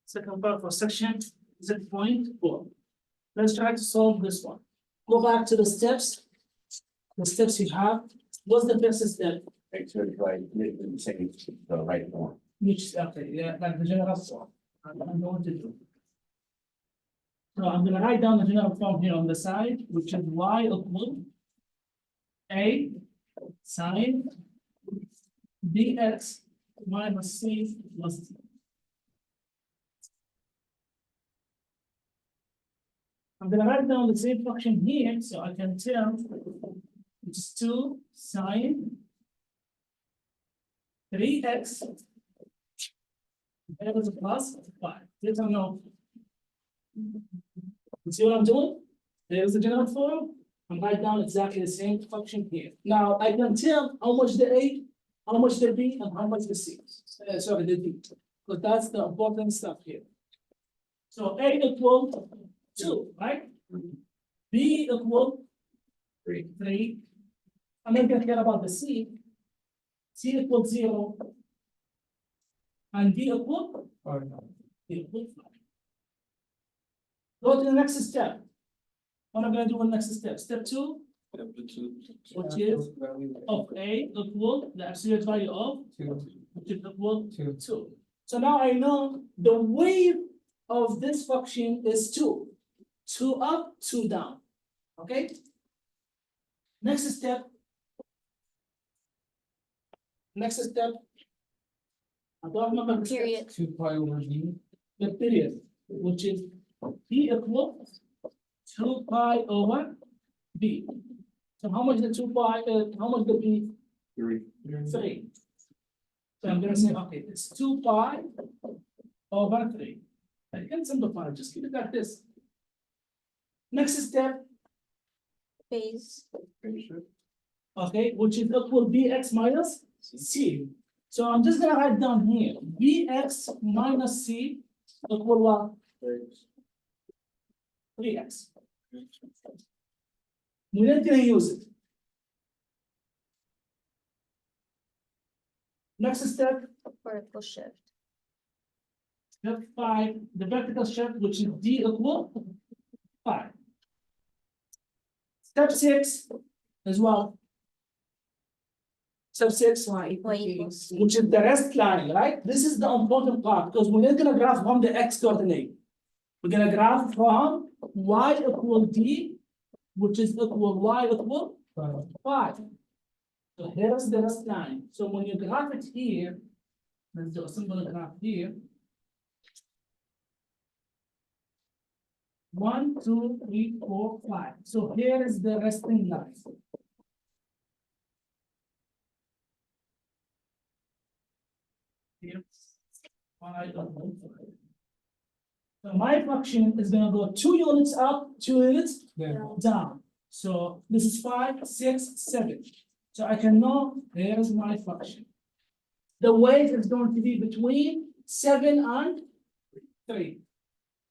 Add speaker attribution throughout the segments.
Speaker 1: Second part for section Z.4. Let's try to solve this one. Go back to the steps. The steps you have. What's the first step?
Speaker 2: Right, so it's like, say, the right form.
Speaker 1: Which, okay, yeah, like the general form. I'm going to do. So I'm gonna write down the general form here on the side, which is y equal a sine dx minus c plus d. I'm gonna write down the same function here, so I can tell it's 2 sine 3x equals a plus 5. Yes or no? You see what I'm doing? There's the general form. I'm write down exactly the same function here. Now I can tell how much the A, how much the B, and how much the C. Sorry, the D. Because that's the important stuff here. So A equal 2, right? B equal 3. I'm not gonna care about the C. C equal 0. And D equal 5. Go to the next step. What am I gonna do in the next step? Step 2, which is of A equal the absolute value of, which is equal 2. So now I know the wave of this function is 2. 2 up, 2 down. Okay? Next step. Next step. I don't remember the steps.
Speaker 3: Period.
Speaker 4: 2 pi over b.
Speaker 1: The period, which is B equal 2 pi over B. So how much the 2 pi, how much the B?
Speaker 2: 3.
Speaker 1: 3. So I'm gonna say, okay, it's 2 pi over 3. I can simplify, just keep it like this. Next step,
Speaker 3: Phase.
Speaker 1: okay, which is equal bx minus c. So I'm just gonna write down here, bx minus c equal what? 3x. We're not gonna use it. Next step,
Speaker 3: Vertical shift.
Speaker 1: step 5, the vertical shift, which is d equal 5. Step 6 as well. Step 6,
Speaker 3: Y equals C.
Speaker 1: which is the rest line, right? This is the important part because we're not gonna graph from the x coordinate. We're gonna graph from y equal d, which is equal y equal 5. So here's the rest line. So when you graph it here, let's do a simple graph here. 1, 2, 3, 4, 5. So here is the resting line. Here, y equal 5. So my function is gonna go 2 units up, 2 units down. So this is 5, 6, 7. So I can know here is my function. The weight is going to be between 7 and 3.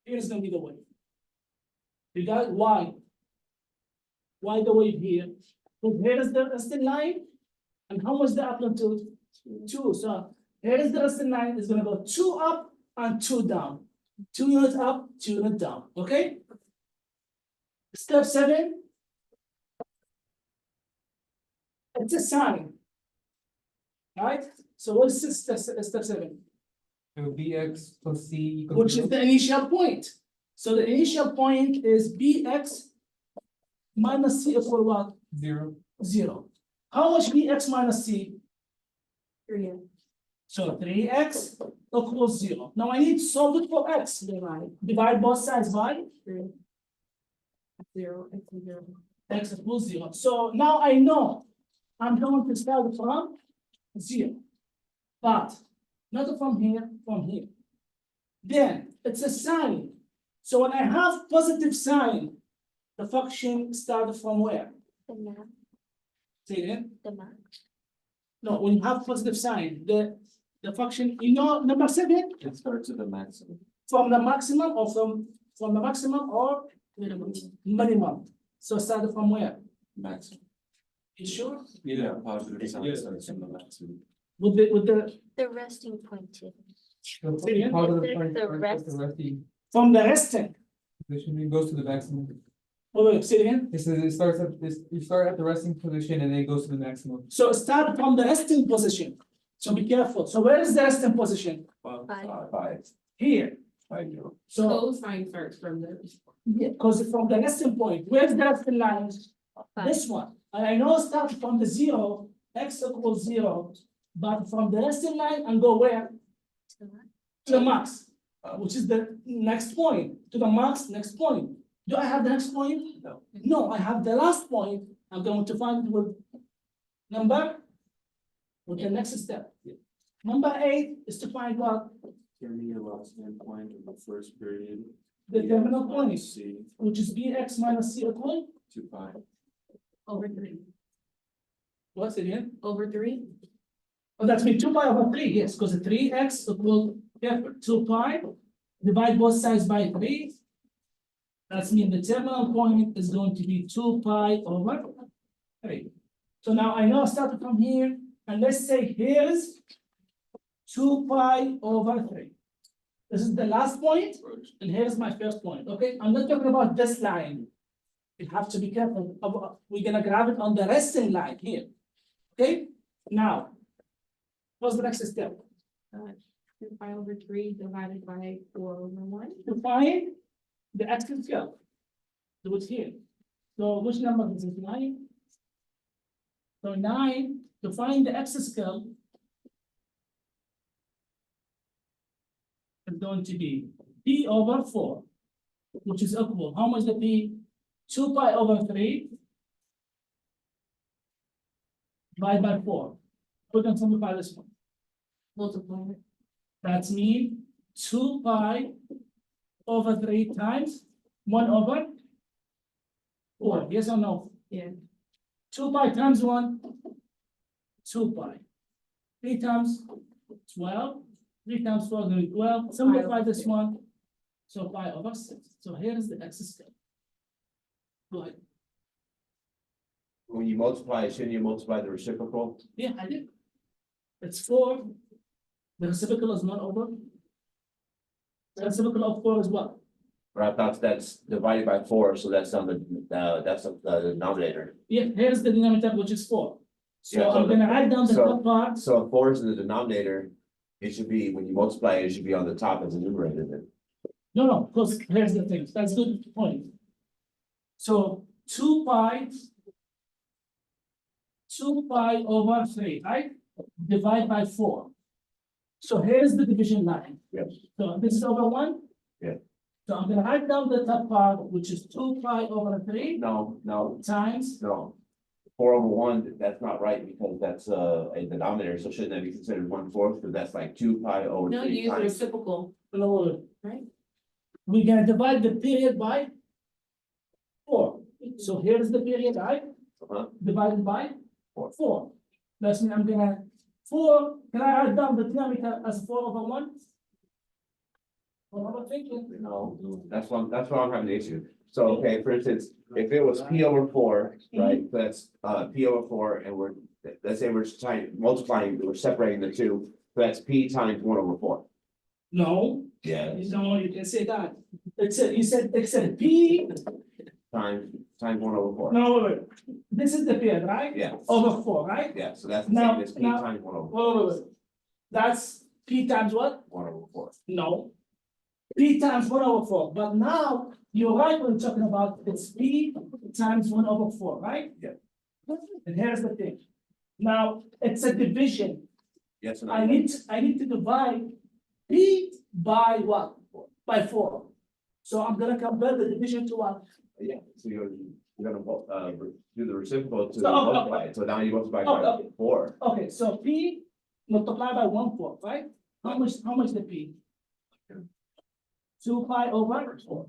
Speaker 1: Here's gonna be the weight. You got it? Why? Why the weight here? So here is the resting line. And how much the amplitude? 2. So here is the resting line, is gonna go 2 up and 2 down. 2 units up, 2 units down, okay? Step 7. It's a sine. Right? So what is this step 7?
Speaker 4: So bx plus c equals
Speaker 1: Which is the initial point. So the initial point is bx minus c equal what?
Speaker 4: 0.
Speaker 1: 0. How much bx minus c?
Speaker 3: 3.
Speaker 1: So 3x equals 0. Now I need to solve it for x. Divide both sides by
Speaker 3: 0. It's 0.
Speaker 1: x equals 0. So now I know I'm going to start from 0. But not from here, from here. Then it's a sine. So when I have positive sign, the function starts from where?
Speaker 3: The map.
Speaker 1: Say it again.
Speaker 3: The map.
Speaker 1: No, when you have positive sign, the function, you know, number 7,
Speaker 2: It starts at the maximum.
Speaker 1: from the maximum or from the maximum or minimum. So start from where?
Speaker 2: Maximum.
Speaker 1: You sure?
Speaker 2: Yeah, positive sign starts from the maximum.
Speaker 1: With the
Speaker 3: The resting point too.
Speaker 4: The
Speaker 1: Say again?
Speaker 4: part of
Speaker 3: This is
Speaker 4: point
Speaker 3: the
Speaker 4: starts at
Speaker 3: rest.
Speaker 4: the resting
Speaker 1: From the resting,
Speaker 4: position, it goes to the maximum.
Speaker 1: say it again.
Speaker 4: It says it starts at this, you start at the resting position and then it goes to the maximum.
Speaker 1: So start from the resting position. So be careful. So where is the resting position?
Speaker 2: Five,
Speaker 1: Here.
Speaker 2: 5, 0.
Speaker 1: So,
Speaker 5: Cosine starts from there.
Speaker 1: yeah, because from the resting point, where's the resting line? This one. And I know start from the 0, x equals 0, but from the resting line and go where? To the max, which is the next point, to the max, next point. Do I have the next point?
Speaker 2: No.
Speaker 1: No, I have the last point. I'm going to find it with number, with the next step. Number 8 is to find what?
Speaker 2: Give me your last endpoint of the first period.
Speaker 1: The terminal point,
Speaker 2: C
Speaker 1: which is bx minus c equal,
Speaker 2: to 5.
Speaker 5: Over 3.
Speaker 1: what's it again?
Speaker 5: Over 3.
Speaker 1: Oh, that's me 2 pi over 3, yes, because the 3x equal, yeah, 2 pi, divide both sides by 3. That's mean the terminal point is going to be 2 pi over 3. So now I know starting from here, and let's say here's 2 pi over 3. This is the last point, and here's my first point, okay? I'm not talking about this line. You have to be careful. We're gonna grab it on the resting line here, okay? Now, what's the next step?
Speaker 5: 2 pi over 3 divided by 4 over 1.
Speaker 1: To find the axis scale. So it's here. So which number is it? 9? So 9, to find the axis scale is going to be p over 4, which is equal. How much the p? 2 pi over 3 divided by 4. We can simplify this one.
Speaker 5: Multiply it.
Speaker 1: That's mean 2 pi over 3 times 1 over 4. Yes or no?
Speaker 5: Yeah.
Speaker 1: 2 pi times 1, 2 pi. 3 times 12, 3 times 4 is going to be 12. Simplify this one. So pi over 6. So here is the x scale. Go ahead.
Speaker 2: When you multiply, shouldn't you multiply the reciprocal?
Speaker 1: Yeah, I did. It's 4. The reciprocal is 1 over. The reciprocal of 4 is what?
Speaker 2: Or I thought that's divided by 4, so that's on the denominator.
Speaker 1: Yeah, here's the denominator, which is 4. So
Speaker 2: Yeah, so
Speaker 1: I'm gonna write down the
Speaker 2: so-
Speaker 1: top part.
Speaker 2: So if 4 is in the denominator, it should be, when you multiply it, it should be on the top as a numerator then.
Speaker 1: No, because here's the thing, that's good point. So 2 pi over 3, right? Divide by 4. So here's the division line.
Speaker 2: Yes.
Speaker 1: So this is over 1?
Speaker 2: Yeah.
Speaker 1: So I'm gonna write down the top part, which is 2 pi over 3
Speaker 2: No,
Speaker 1: times,
Speaker 2: 4 over 1, that's not right because that's a denominator, so shouldn't that be considered 1/4? Because that's like 2 pi over
Speaker 5: No,
Speaker 2: 3
Speaker 5: you use the
Speaker 2: times.
Speaker 5: reciprocal,
Speaker 1: no,
Speaker 5: right?
Speaker 1: we're gonna divide the period by 4. So here's the period, right?
Speaker 2: Uh-huh.
Speaker 1: Divided by
Speaker 2: 4.
Speaker 1: 4. That's mean I'm gonna 4. Can I write down the denominator as 4 over 1? What am I thinking?
Speaker 2: No, that's what I'm having the issue. So, okay, for instance, if it was P over 4, right, that's P over 4, and let's say we're multiplying, we're separating the two, so that's P times 1 over 4.
Speaker 1: No,
Speaker 2: Yeah.
Speaker 1: no, you can say that. You said P,
Speaker 2: Times 1 over 4.
Speaker 1: no, wait, this is the period, right?
Speaker 2: Yeah,
Speaker 1: Over 4, right?
Speaker 2: yeah, so that's the
Speaker 1: Now-
Speaker 2: same as P
Speaker 1: now-
Speaker 2: times 1 over 4.
Speaker 1: Wait. That's P times what?
Speaker 2: 1 over 4.
Speaker 1: No. P times 1 over 4, but now you're right when talking about it's P times 1 over 4, right?
Speaker 2: Yeah.
Speaker 1: And here's the thing. Now, it's a division.
Speaker 2: Yes, and
Speaker 1: I need to divide P by what? By 4. So I'm gonna compare the division to what?
Speaker 2: Yeah, so you're gonna do the reciprocal to
Speaker 1: So,
Speaker 2: multiply it, so now you multiply by
Speaker 1: Okay.
Speaker 2: 4.
Speaker 1: Okay, so P multiplied by 1/4, right? How much the P? 2 pi over 4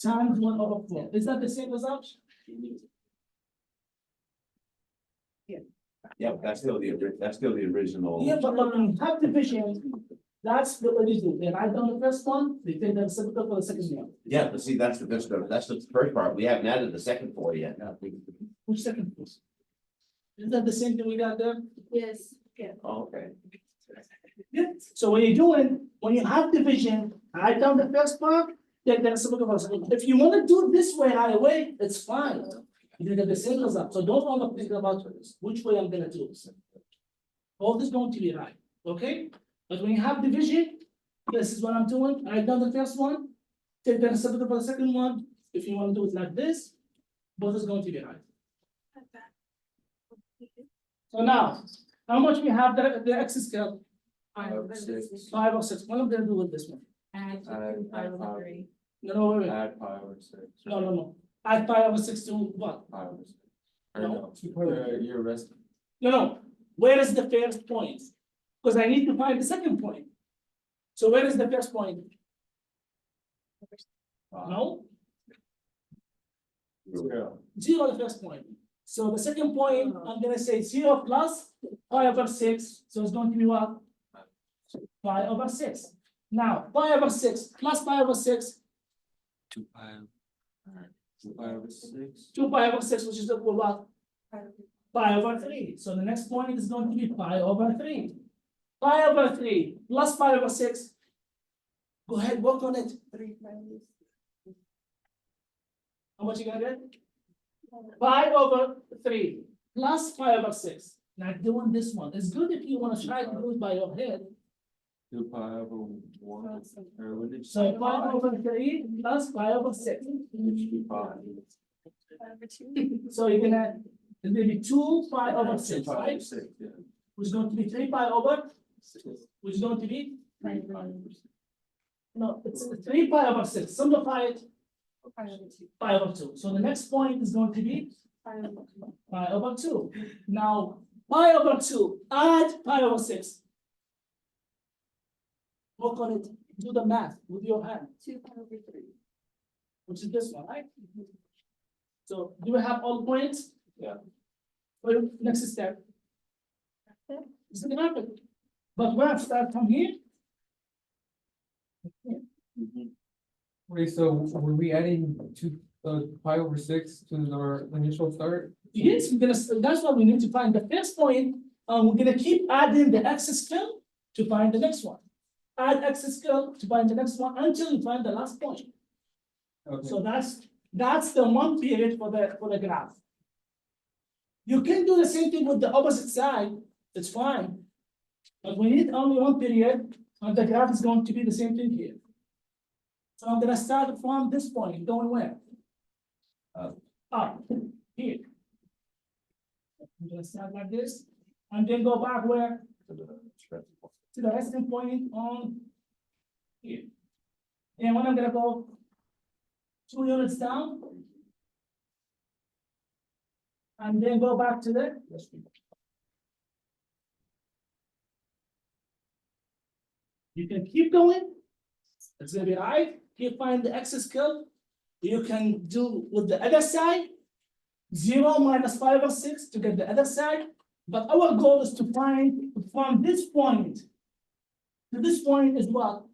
Speaker 1: times 1 over 4. Is that the same result?
Speaker 2: Yeah, that's still the original.
Speaker 1: Yeah, but when you have division, that's the way they do. They write down the first one, they take the reciprocal for the second one.
Speaker 2: Yeah, but see, that's the first part. We haven't added the second 4 yet.
Speaker 1: Which second one? Is that the same thing we got there?
Speaker 3: Yes.
Speaker 2: Oh, okay.
Speaker 1: Yeah, so when you're doing, when you have division, write down the first part, take the reciprocal of the second. If you wanna do it this way right away, it's fine. You can get the same result, so don't wanna think about which way I'm gonna do this. All this going to be right, okay? But when you have division, this is what I'm doing, write down the first one, take the reciprocal for the second one, if you wanna do it like this, both is going to be right. So now, how much we have the x scale?
Speaker 5: 5/6.
Speaker 1: 5 or 6, what am I gonna do with this one?
Speaker 5: Add
Speaker 6: Add
Speaker 5: 2/3.
Speaker 1: No, wait, wait.
Speaker 6: Add 5/6.
Speaker 1: No. Add 5/6 to what?
Speaker 6: 5/6.
Speaker 1: No.
Speaker 6: Your rest.
Speaker 1: No, where is the first point? Because I need to find the second point. So where is the first point? No,
Speaker 6: 0.
Speaker 1: 0 the first point. So the second point, I'm gonna say 0 plus 5/6, so it's going to be what? 5/6. Now, 5/6 plus 5/6,
Speaker 6: 2 pi. 2 pi/6.
Speaker 1: 2 pi/6, which is equal what? 5/3. So the next point is going to be 5/3. 5/3 plus 5/6. Go ahead, work on it. How much you gonna get? 5/3 plus 5/6. Now doing this one, it's good if you wanna try to do it by your head.
Speaker 6: 2 pi/1. Or what did you
Speaker 1: So
Speaker 6: say?
Speaker 1: 5/3 plus 5/6.
Speaker 6: It should be 5.
Speaker 1: So you're gonna, it's gonna be 2 pi/6, right?
Speaker 6: 6, yeah.
Speaker 1: Which is going to be 3 pi/6, which is going to be, no, it's 3 pi/6, simplify it, 5/2. So the next point is going to be 5/2. Now, 5/2, add 5/6. Work on it, do the math with your hand,
Speaker 5: 2/3.
Speaker 1: which is this one, right? So do we have all points?
Speaker 6: Yeah.
Speaker 1: Well, next step. It's the graphic. But we have to start from here.
Speaker 4: Wait, so were we adding 2 pi/6 to our initial start?
Speaker 1: Yes, that's why we need to find the first point, we're gonna keep adding the x scale to find the next one. Add x scale to find the next one until you find the last point.
Speaker 4: Okay,
Speaker 1: So that's the one period for the graph. You can do the same thing with the opposite side, it's fine. But we need only one period, and the graph is going to be the same thing here. So I'm gonna start from this point, going where? Up, here. I'm gonna start like this, and then go back where? To the resting point on here. And when I'm gonna go 2 units down. And then go back to the. You can keep going. It's gonna be right. Keep find the x scale. You can do with the other side. 0 minus 5/6 to get the other side. But our goal is to find from this point to this point is what?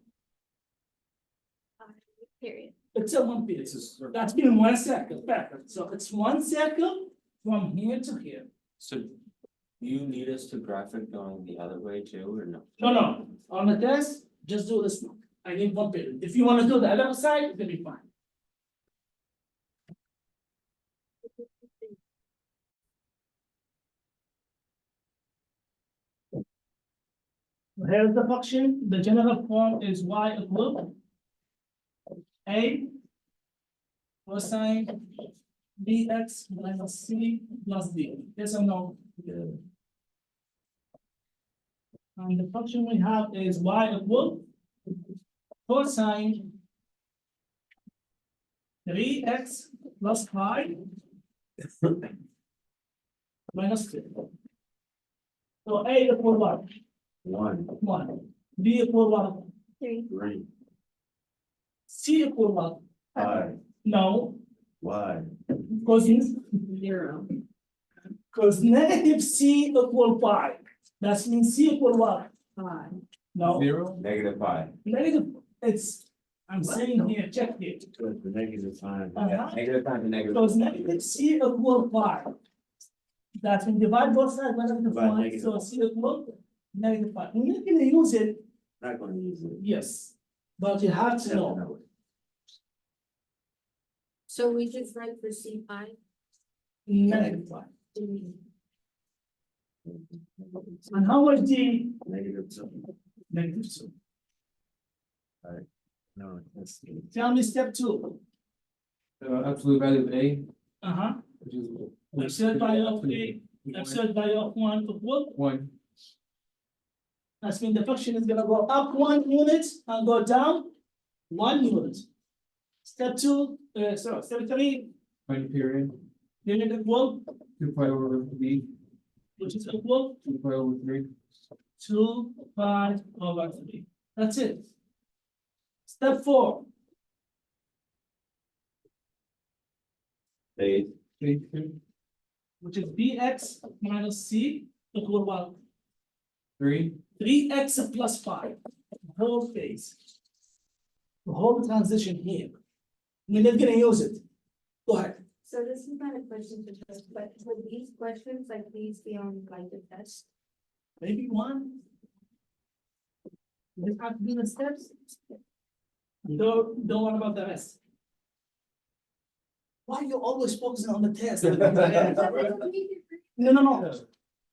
Speaker 3: Period.
Speaker 1: It's a one period. That's been one circle, perfect. So it's one circle from here to here.
Speaker 6: So you need us to graph it going the other way too, or no?
Speaker 1: No, on the test, just do this one. I need one period. If you wanna do the other side, it's gonna be fine. Here's the function. The general form is y equal a cosine bx minus c plus d. Yes or no? And the function we have is y equal cosine 3x plus 5 minus 2. So a equal what?
Speaker 6: 1,
Speaker 1: 1. B equal what?
Speaker 3: 3.
Speaker 6: 3,
Speaker 1: C equal what?
Speaker 6: 5,
Speaker 1: No,
Speaker 6: y,
Speaker 1: cosine,
Speaker 5: 0.
Speaker 1: because negative C equal 5. That means C equal what?
Speaker 5: 5.
Speaker 1: No,
Speaker 4: 0?
Speaker 6: -5.
Speaker 1: negative, I'm saying here, check here.
Speaker 6: The negative sign.
Speaker 1: Uh-huh.
Speaker 2: Negative times a negative.
Speaker 1: Because negative C equal 5. That when divide both sides by negative
Speaker 6: By
Speaker 1: 1,
Speaker 6: negative.
Speaker 1: so C equal -5. We're not gonna use it,
Speaker 2: Not gonna use it.
Speaker 1: yes, but you have to know.
Speaker 3: So we just write for C five.
Speaker 1: -5. And how much D? -2.
Speaker 6: No, that's.
Speaker 1: Tell me step 2.
Speaker 4: Absolute value of A,
Speaker 1: Uh-huh,
Speaker 4: which is.
Speaker 1: absolute value of A, absolute value of 1 equal.
Speaker 4: One,
Speaker 1: That means the function is gonna go up 1 unit and go down 1 unit. Step 2, step 3,
Speaker 4: final period,
Speaker 1: unit equal,
Speaker 4: 2 pi over B,
Speaker 1: which is equal
Speaker 4: 2 pi over 3.
Speaker 1: 2 pi over 3. That's it. Step 4,
Speaker 2: They,
Speaker 1: which is bx minus c equal what?
Speaker 4: 3,
Speaker 1: 3x plus 5. Whole phase. The whole transition here. We're not gonna use it. Go ahead.
Speaker 3: So this is not a question for this, but would these questions like these be on like the test?
Speaker 1: Maybe one. We have to do the steps. Don't worry about the rest. Why you always focusing on the test? No.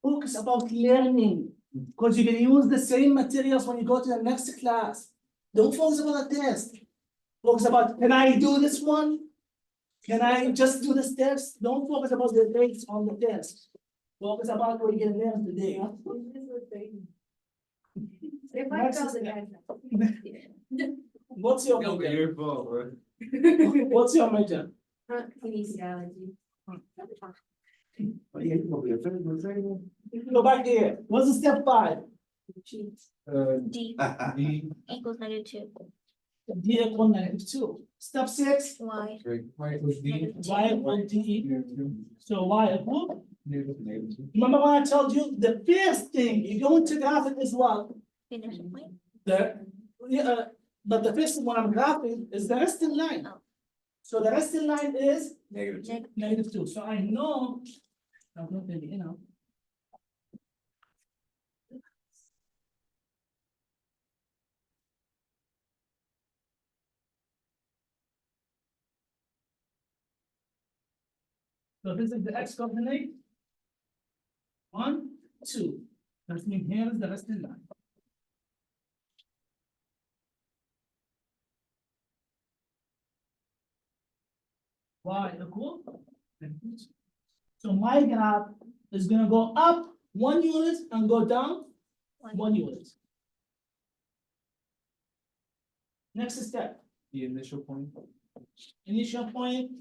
Speaker 1: Focus about learning, because you can use the same materials when you go to the next class. Don't focus about the test. Focus about, can I do this one? Can I just do the steps? Don't focus about the dates on the test. Focus about what you're gonna learn today.
Speaker 3: If I
Speaker 1: Next
Speaker 3: tell
Speaker 1: is-
Speaker 3: the guys.
Speaker 1: What's your
Speaker 4: It'll be
Speaker 1: major?
Speaker 4: your fault, bro.
Speaker 1: What's your major?
Speaker 3: Kinesiology.
Speaker 1: Go back here. What's the step 5?
Speaker 3: D
Speaker 4: D,
Speaker 3: equals -2.
Speaker 1: D equal -2. Step 6,
Speaker 3: Y.
Speaker 4: y equals D.
Speaker 1: y equal D.
Speaker 4: Negative
Speaker 1: So y equal.
Speaker 4: 2, negative 2.
Speaker 1: Remember when I told you the first thing you go into graph it is what?
Speaker 3: Finish point.
Speaker 1: The, yeah, but the first one I'm graphing is the resting line.
Speaker 3: Oh.
Speaker 1: So the resting line is
Speaker 2: negative.
Speaker 1: -2. So I know. I'm not really, you know. So this is the x coordinate. 1, 2. That means here is the resting line. Y equal. So my graph is gonna go up 1 unit and go down 1 unit. Next step,
Speaker 4: The initial point,
Speaker 1: initial point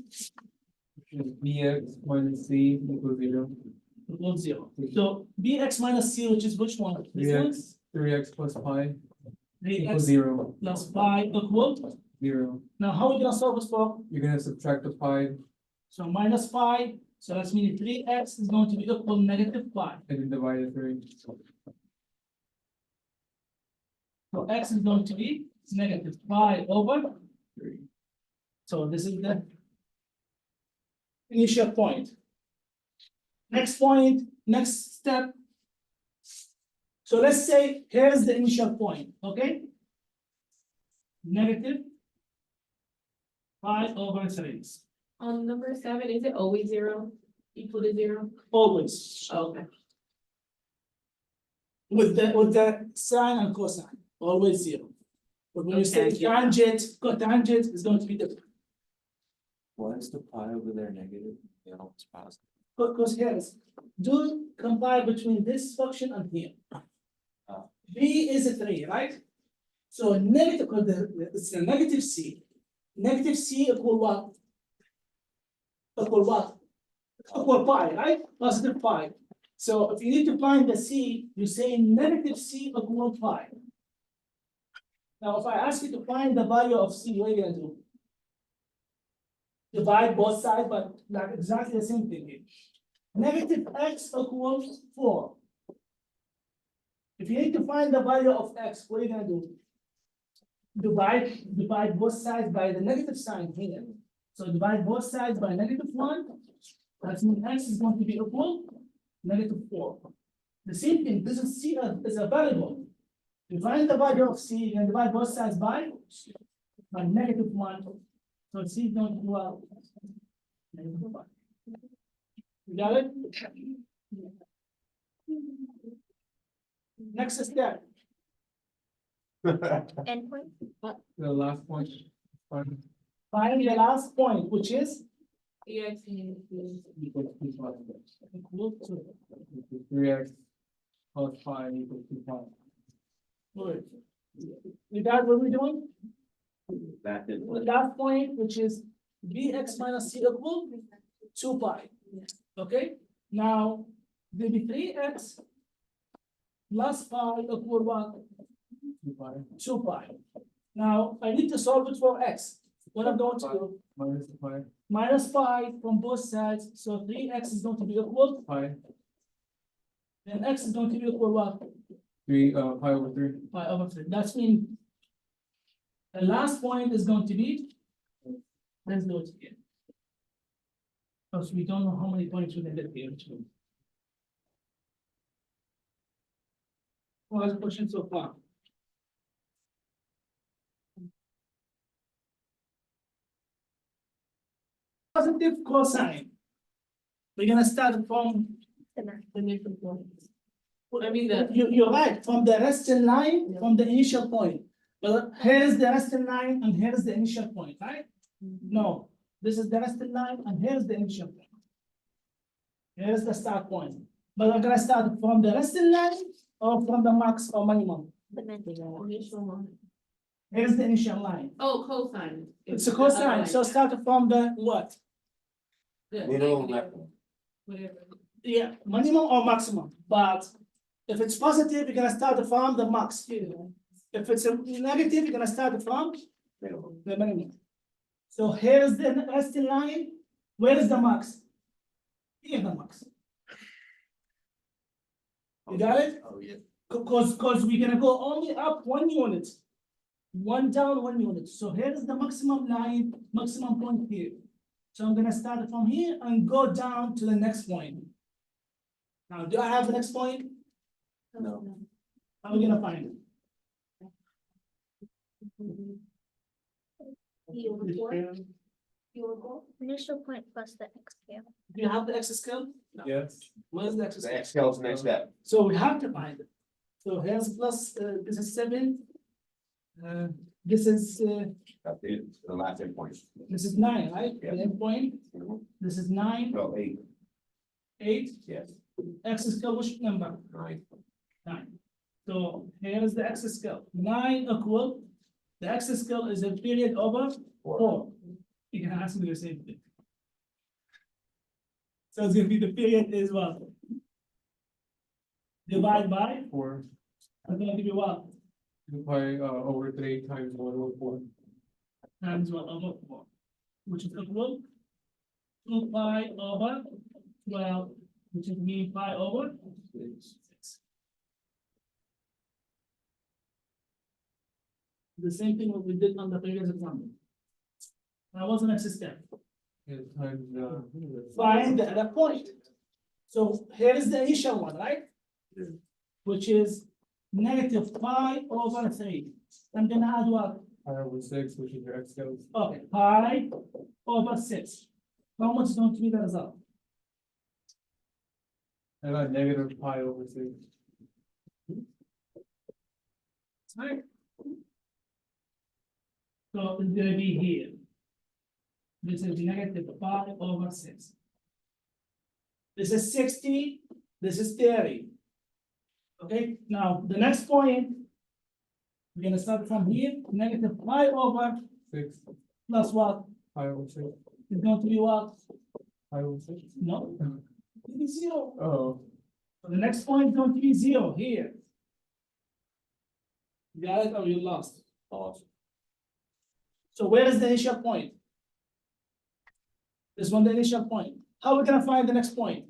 Speaker 4: which is bx minus c equals 0.
Speaker 1: equals 0. So bx minus c, which is which one? This one?
Speaker 4: 3x plus pi equals
Speaker 1: 3x
Speaker 4: 0.
Speaker 1: plus pi equal.
Speaker 4: 0.
Speaker 1: Now how are we gonna solve this for?
Speaker 4: You're gonna subtract the pi
Speaker 1: So minus pi, so that's meaning 3x is going to be equal -pi.
Speaker 4: and then divide it 3.
Speaker 1: So x is going to be -pi over 3. So this is the initial point. Next point, next step. So let's say here's the initial point, okay? -pi over 3,
Speaker 5: On number 7, is it always 0, equal to 0?
Speaker 1: always.
Speaker 5: Okay.
Speaker 1: With the sine and cosine, always 0. But when you say
Speaker 5: Okay, yeah.
Speaker 1: tangent, cotangent is going to be different.
Speaker 6: Why is the pi over there negative? Yeah, it's positive.
Speaker 1: Because here is, do compare between this function and here. B is a 3, right? So negative, because it's a negative c. Negative c equal what? Equal what? Equal pi, right? Positive pi. So if you need to find the c, you say negative c equal pi. Now, if I ask you to find the value of c, what are you gonna do? Divide both sides, but like exactly the same thing here. Negative x equals 4. If you need to find the value of x, what are you gonna do? Divide both sides by the negative sign here. So divide both sides by -1. That means x is going to be equal -4. The same thing, this is C is a variable. You find the value of C, and divide both sides by -1. So C is going to go out. -1. You got it? Next step,
Speaker 3: Endpoint?
Speaker 4: The last point. Fine.
Speaker 1: find the last point, which is
Speaker 5: EX is
Speaker 4: Equals to pi.
Speaker 1: equal to.
Speaker 4: 3x plus pi equals to pi.
Speaker 1: Good. You got what we're doing?
Speaker 2: That is.
Speaker 1: The last point, which is Bx minus C equal 2 pi. Okay, now, the 3x plus pi equal what?
Speaker 4: 2 pi
Speaker 1: 2 pi. Now, I need to solve it for x. What I'm going to do,
Speaker 4: minus pi
Speaker 1: minus pi from both sides, so 3x is going to be equal,
Speaker 4: pi
Speaker 1: then x is going to be equal what?
Speaker 4: 3 pi over 3.
Speaker 1: Pi over 3. That's mean the last point is going to be, let's do it again. Because we don't know how many points we're gonna get here. What was the question so far? Positive cosine. We're gonna start from,
Speaker 5: the next point.
Speaker 1: I mean, you're right, from the resting line, from the initial point. But here's the resting line and here's the initial point, right? No, this is the resting line and here's the initial point. Here's the start point. But I'm gonna start from the resting line or from the max or minimum.
Speaker 5: Initial one.
Speaker 1: Here's the initial line.
Speaker 5: Oh, cosine.
Speaker 1: It's a cosine, so start from the what?
Speaker 5: The
Speaker 2: Minimum
Speaker 5: negative,
Speaker 2: maximum.
Speaker 5: whatever.
Speaker 1: Yeah, minimum or maximum, but if it's positive, you're gonna start from the max. If it's a negative, you're gonna start from
Speaker 2: Minimum.
Speaker 1: the minimum. So here's the resting line, where is the max? Here the max. You got it?
Speaker 2: Oh, yeah.
Speaker 1: Cause we're gonna go only up 1 unit. One down, 1 unit. So here is the maximum line, maximum point here. So I'm gonna start from here and go down to the next point. Now, do I have the next point?
Speaker 2: No.
Speaker 1: How are we gonna find it?
Speaker 3: Initial point plus the x scale.
Speaker 1: Do you have the x scale?
Speaker 4: Yes.
Speaker 1: Where's the x
Speaker 2: The
Speaker 1: scale?
Speaker 2: X scale is the next step.
Speaker 1: So we have to find it. So here's plus, this is 7. This is,
Speaker 2: That's the last endpoint.
Speaker 1: this is 9, right?
Speaker 2: Yeah.
Speaker 1: The end point, this is 9,
Speaker 2: No, 8,
Speaker 1: 8,
Speaker 2: yes,
Speaker 1: x scale, which number?
Speaker 2: 9.
Speaker 1: 9. So here is the x scale, 9 equal, the x scale is a period over 4. You can ask me the same thing. So it's gonna be the period is what? Divide by,
Speaker 4: 4.
Speaker 1: I'm gonna give you what?
Speaker 4: 2 pi over 3 times 1 over 4.
Speaker 1: Times 1 over 4, which is equal 2 pi over 12, which is mean pi over 6. The same thing what we did on the previous example. That was the next step.
Speaker 4: And times
Speaker 1: Find the other point. So here is the initial one, right? Which is negative pi over 3. I'm gonna add what?
Speaker 4: pi over 6, which is your x scale.
Speaker 1: Okay, pi over 6. How much is going to be the result?
Speaker 4: I got negative pi over 6.
Speaker 1: Right? So it's gonna be here. This is negative pi over 6. This is 60, this is 30. Okay, now the next point, we're gonna start from here, negative pi over
Speaker 4: 6
Speaker 1: plus what?
Speaker 4: pi over 6
Speaker 1: It's going to be what?
Speaker 4: pi over 6.
Speaker 1: No, it is 0.
Speaker 4: Oh,
Speaker 1: So the next point is going to be 0 here. You got it or you lost?
Speaker 2: Awesome.
Speaker 1: So where is the initial point? This one, the initial point. How are we gonna find the next point?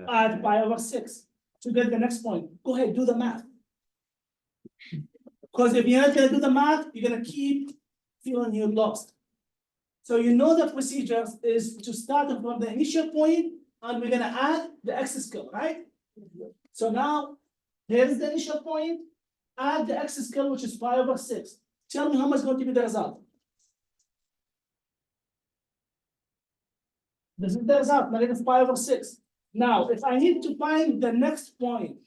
Speaker 1: Add pi over 6 to get the next point. Go ahead, do the math. Because if you're not gonna do the math, you're gonna keep feeling you're lost. So you know the procedure is to start from the initial point and we're gonna add the x scale, right? So now, here's the initial point, add the x scale, which is 5/6. Tell me how much is going to be the result? This is the result, -5/6. Now, if I need to find the next point,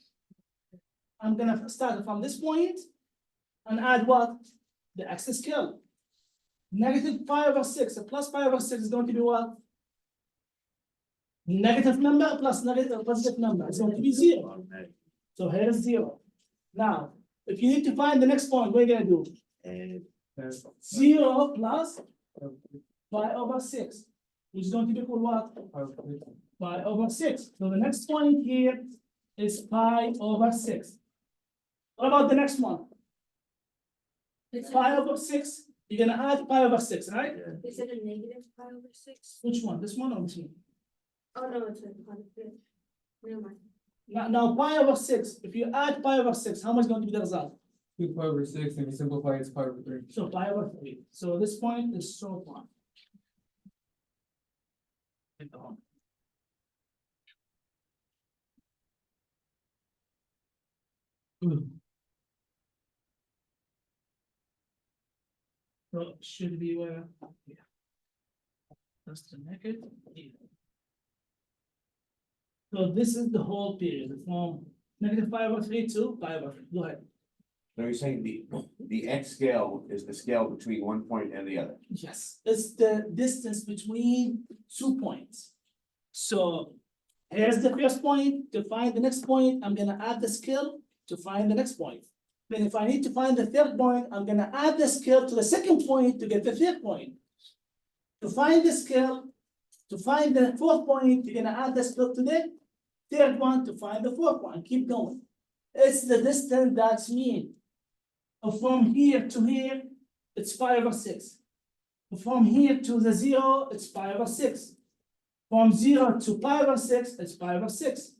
Speaker 1: I'm gonna start from this point and add what? The x scale. -5/6 plus 5/6 is going to be what? Negative number plus negative positive number is going to be 0. So here is 0. Now, if you need to find the next point, what are you gonna do? 0 plus 5/6, which is going to be equal what? 5/6. So the next point here is 5/6. What about the next one? It's 5/6. You're gonna add 5/6, right?
Speaker 3: Is it a -5/6?
Speaker 1: Which one? This one or this one?
Speaker 3: Oh, no, it's a positive. Never mind.
Speaker 1: Now 5/6. If you add 5/6, how much is going to be the result?
Speaker 4: 2/6, and you simplify, it's 5/3.
Speaker 1: So 5/3. So this point is so far. So it should be where? Yeah. That's the negative. Yeah. So this is the whole period from -5/3 to 5/3. Go ahead.
Speaker 2: So you're saying the x scale is the scale between one point and the other?
Speaker 1: Yes, it's the distance between 2 points. So here's the first point. To find the next point, I'm gonna add the scale to find the next point. Then if I need to find the third point, I'm gonna add the scale to the second point to get the third point. To find the scale, to find the fourth point, you're gonna add the scale to the third one to find the fourth one. Keep going. It's the distance that's mean. From here to here, it's 5/6. From here to the 0, it's 5/6. From 0 to 5/6, it's 5/6.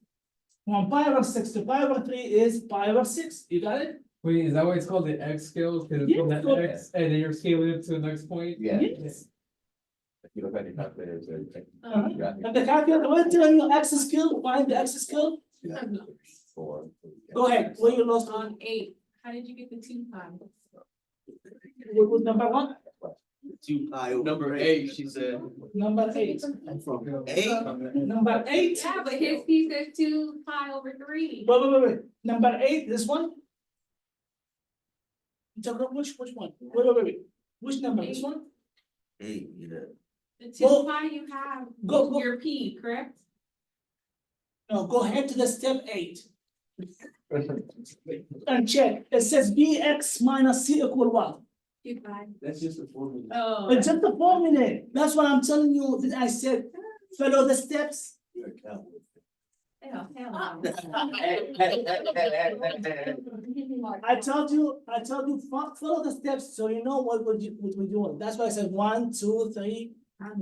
Speaker 1: From 5/6 to 5/3 is 5/6. You got it?
Speaker 4: Wait, is that why it's called the X scale? Because it's from
Speaker 1: Yes.
Speaker 4: the X, and then you're scaling it to the next point?
Speaker 2: Yeah.
Speaker 1: Yes.
Speaker 2: If you look at the calculator, it's like,
Speaker 1: Uh-huh. And the calculator, we're telling you x scale, find the x scale.
Speaker 2: four.
Speaker 1: Go ahead, where you lost on,
Speaker 5: On 8, how did you get the 2 pi?
Speaker 1: what was number one?
Speaker 6: Number 8, she said.
Speaker 1: Number 8. Number 8.
Speaker 5: Yeah, but his he says 2 pi/3.
Speaker 1: Wait. Number 8, this one? Which one? Wait. Which number? This one?
Speaker 5: The 2
Speaker 1: Go-
Speaker 5: pi you have,
Speaker 1: go.
Speaker 5: your p, correct?
Speaker 1: No, go ahead to the step 8. And check. It says bx minus c equal what?
Speaker 5: 2 pi.
Speaker 6: That's just a formula.
Speaker 5: Oh.
Speaker 1: It's just a formula. That's what I'm telling you. That I said, follow the steps.
Speaker 5: Hell no.
Speaker 1: I told you, follow the steps so you know what we're doing. That's why I said 1, 2, 3.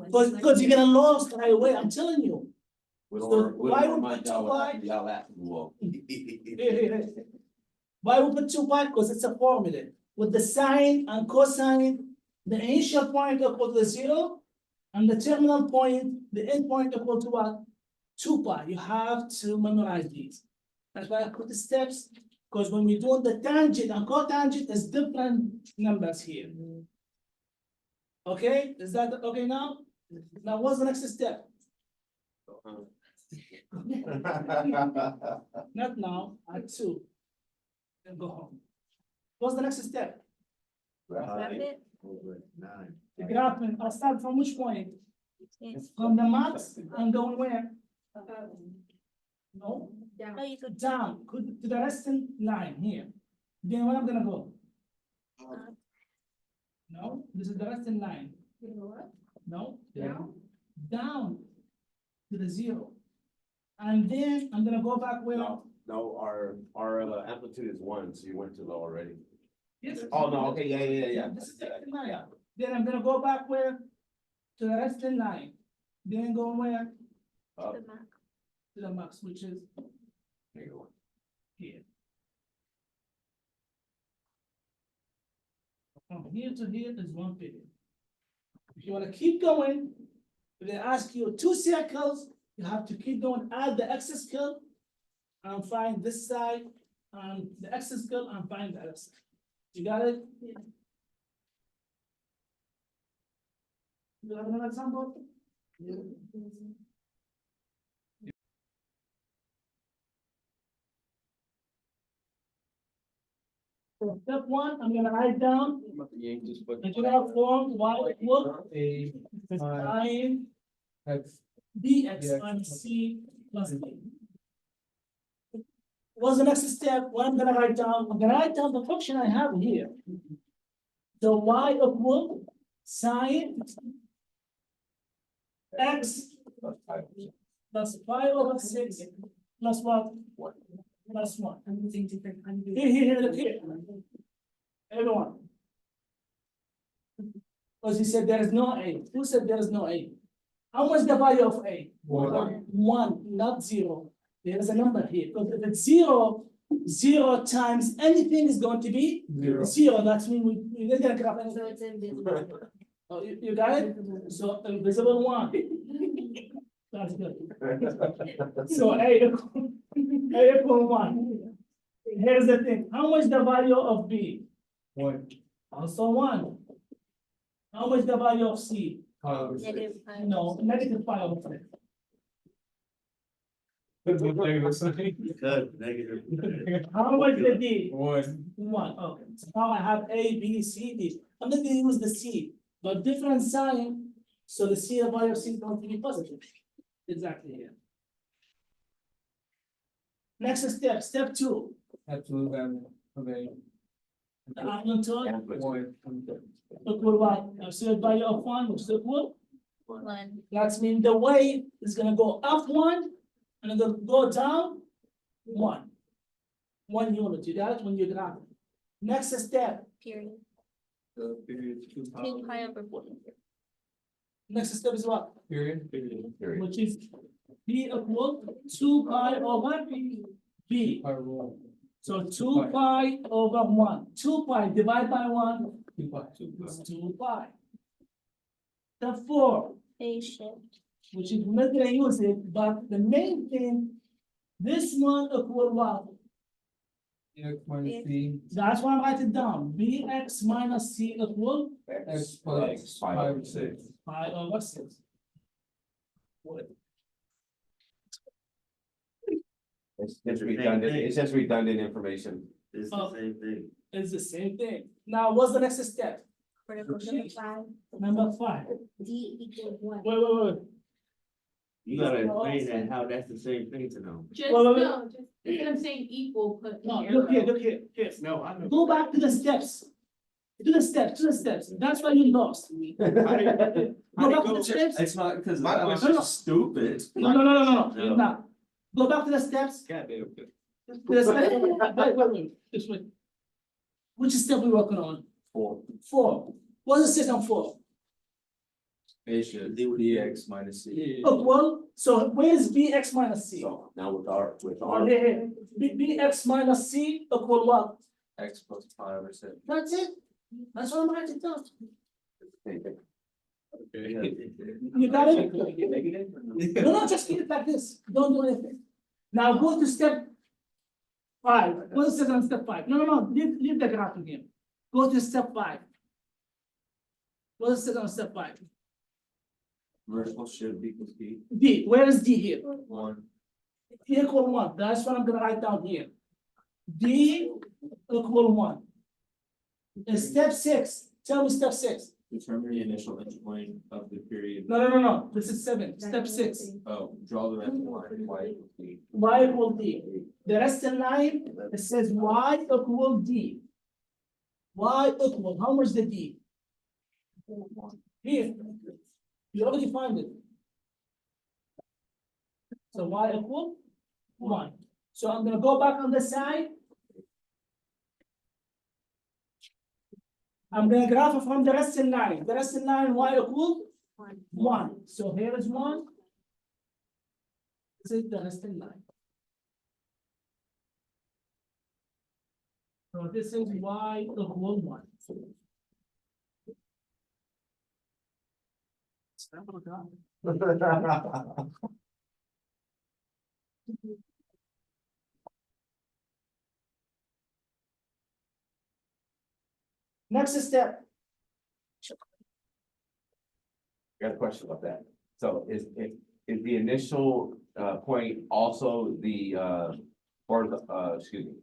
Speaker 1: Because you're gonna lose right away. I'm telling you. So why would put 2 pi? Why would put 2 pi? Because it's a formula. With the sine and cosine, the initial point equal to 0, and the terminal point, the end point equal to what? 2 pi. You have to memorize these. That's why I put the steps, because when we're doing the tangent and cotangent, there's different numbers here. Okay, is that okay now? Now, what's the next step? Not now, at 2. Then go home. What's the next step? The graphing, I'll start from which point? From the max and going where? No, down, to the resting line here. Then where I'm gonna go? No, this is the resting line. No, down to the 0. And then I'm gonna go back where?
Speaker 2: No, our amplitude is 1, so you went too low already.
Speaker 1: Yes.
Speaker 2: Oh, no, okay, yeah.
Speaker 1: This is the resting line. Then I'm gonna go back where? To the resting line. Then go where?
Speaker 2: Up.
Speaker 1: To the max, which is here. From here to here is 1 period. If you wanna keep going, if they ask you 2 circles, You have to keep going, add the excess curl, and find this side, and the excess curl, and find the excess. You got it?
Speaker 3: Yeah.
Speaker 1: You have another example? So step one, I'm gonna write down the general form, y equal
Speaker 4: A,
Speaker 1: sine
Speaker 4: X,
Speaker 1: dx minus c plus d. What's the next step? What I'm gonna write down? I'm gonna write down the function I have here. So y equal sine x plus 5/6 plus what? Plus 1.
Speaker 3: I'm using different.
Speaker 1: Here, look here. Everyone. Because he said there is no A. Who said there is no A? How much the value of A?
Speaker 4: 1.
Speaker 1: 1, not 0. There is a number here. Because if it's 0, 0 times anything is going to be
Speaker 4: 0.
Speaker 1: 0. That's mean we didn't get a graph.
Speaker 3: So it's invisible.
Speaker 1: Oh, you got it? So invisible 1. That's good. So A equal 1. Here's the thing. How much the value of B?
Speaker 4: 1.
Speaker 1: Also 1. How much the value of C?
Speaker 3: Negative five.
Speaker 1: No, negative 5/6. How much the D?
Speaker 4: 1.
Speaker 1: 1. Okay. So now I have A, B, C, D. I'm not gonna use the C, but different sign. So the C, the value of C is going to be positive. Exactly here. Next step, step 2.
Speaker 4: Absolute value of A.
Speaker 1: The unknown term
Speaker 4: 1.
Speaker 1: equal what? Absolute value of 1 which is equal.
Speaker 3: 1.
Speaker 1: That means the wave is gonna go up 1 and it's gonna go down 1. 1 unit. You got it when you graph it. Next step.
Speaker 3: Period.
Speaker 4: Period 2
Speaker 3: 2 pi over 4.
Speaker 1: Next step is what?
Speaker 4: Period.
Speaker 1: Which is B equal 2 pi over B.
Speaker 4: Pi rule.
Speaker 1: So 2 pi over 1. 2 pi divided by 1
Speaker 4: 2 pi.
Speaker 1: is 2 pi. The 4,
Speaker 3: A shift.
Speaker 1: which is we're not gonna use it, but the main thing, this one equal what?
Speaker 4: X minus C.
Speaker 1: That's why I write it down. Bx minus c equal
Speaker 4: X plus 5, 6.
Speaker 1: pi over 6.
Speaker 2: It's just redundant information.
Speaker 7: It's
Speaker 1: Oh.
Speaker 7: the same thing.
Speaker 1: It's the same thing. Now, what's the next step?
Speaker 3: Critical shift 5.
Speaker 1: Number 5.
Speaker 3: D equals 1.
Speaker 1: Wait.
Speaker 7: You gotta explain that, how that's the same thing to them.
Speaker 5: Just,
Speaker 1: Well, well,
Speaker 5: no, just, instead of saying equal, put.
Speaker 1: No,
Speaker 5: the
Speaker 1: look here,
Speaker 5: arrow.
Speaker 1: look here, here.
Speaker 7: No, I know.
Speaker 1: Go back to the steps. To the steps. That's why you lost me. Go back to the steps.
Speaker 6: It's not because
Speaker 7: My
Speaker 6: that was
Speaker 7: question-
Speaker 6: just stupid.
Speaker 1: No. You're not. Go back to the steps.
Speaker 6: Goddamn.
Speaker 1: To the steps. Wait. Just wait. Which step we working on? 4. What's the system for?
Speaker 6: A should dx minus c.
Speaker 1: Oh, well, so where's Bx minus C?
Speaker 2: So now with our,
Speaker 1: Oh, here. Bx minus C equal what?
Speaker 6: X plus 5 over 6.
Speaker 1: That's it. That's what I'm writing down. You got it? No, just keep it like this. Don't do anything. Now go to step 5. What's the second step 5? No. Leave the graph again. Go to step 5. What's the second step 5?
Speaker 6: Vertical shift equals b.
Speaker 1: D. Where is D here?
Speaker 6: 1.
Speaker 1: D equal 1. That's what I'm gonna write down here. D equal 1. In step 6, tell me step 6.
Speaker 6: Determine the initial endpoint of the period.
Speaker 1: No. This is 7. Step 6.
Speaker 6: Oh, draw the rest line, y equals b.
Speaker 1: Y equal D. The rest in line, it says Y equal D. Y equal, how much the D? Here. You already find it. So Y equal 1. So I'm gonna go back on the side. I'm gonna graph it from the rest in line. The rest in line, Y equal 1. So here is 1. This is the rest in line. So this is Y equal 1. Next step,
Speaker 2: Got a question about that. So is the initial point also the excuse me.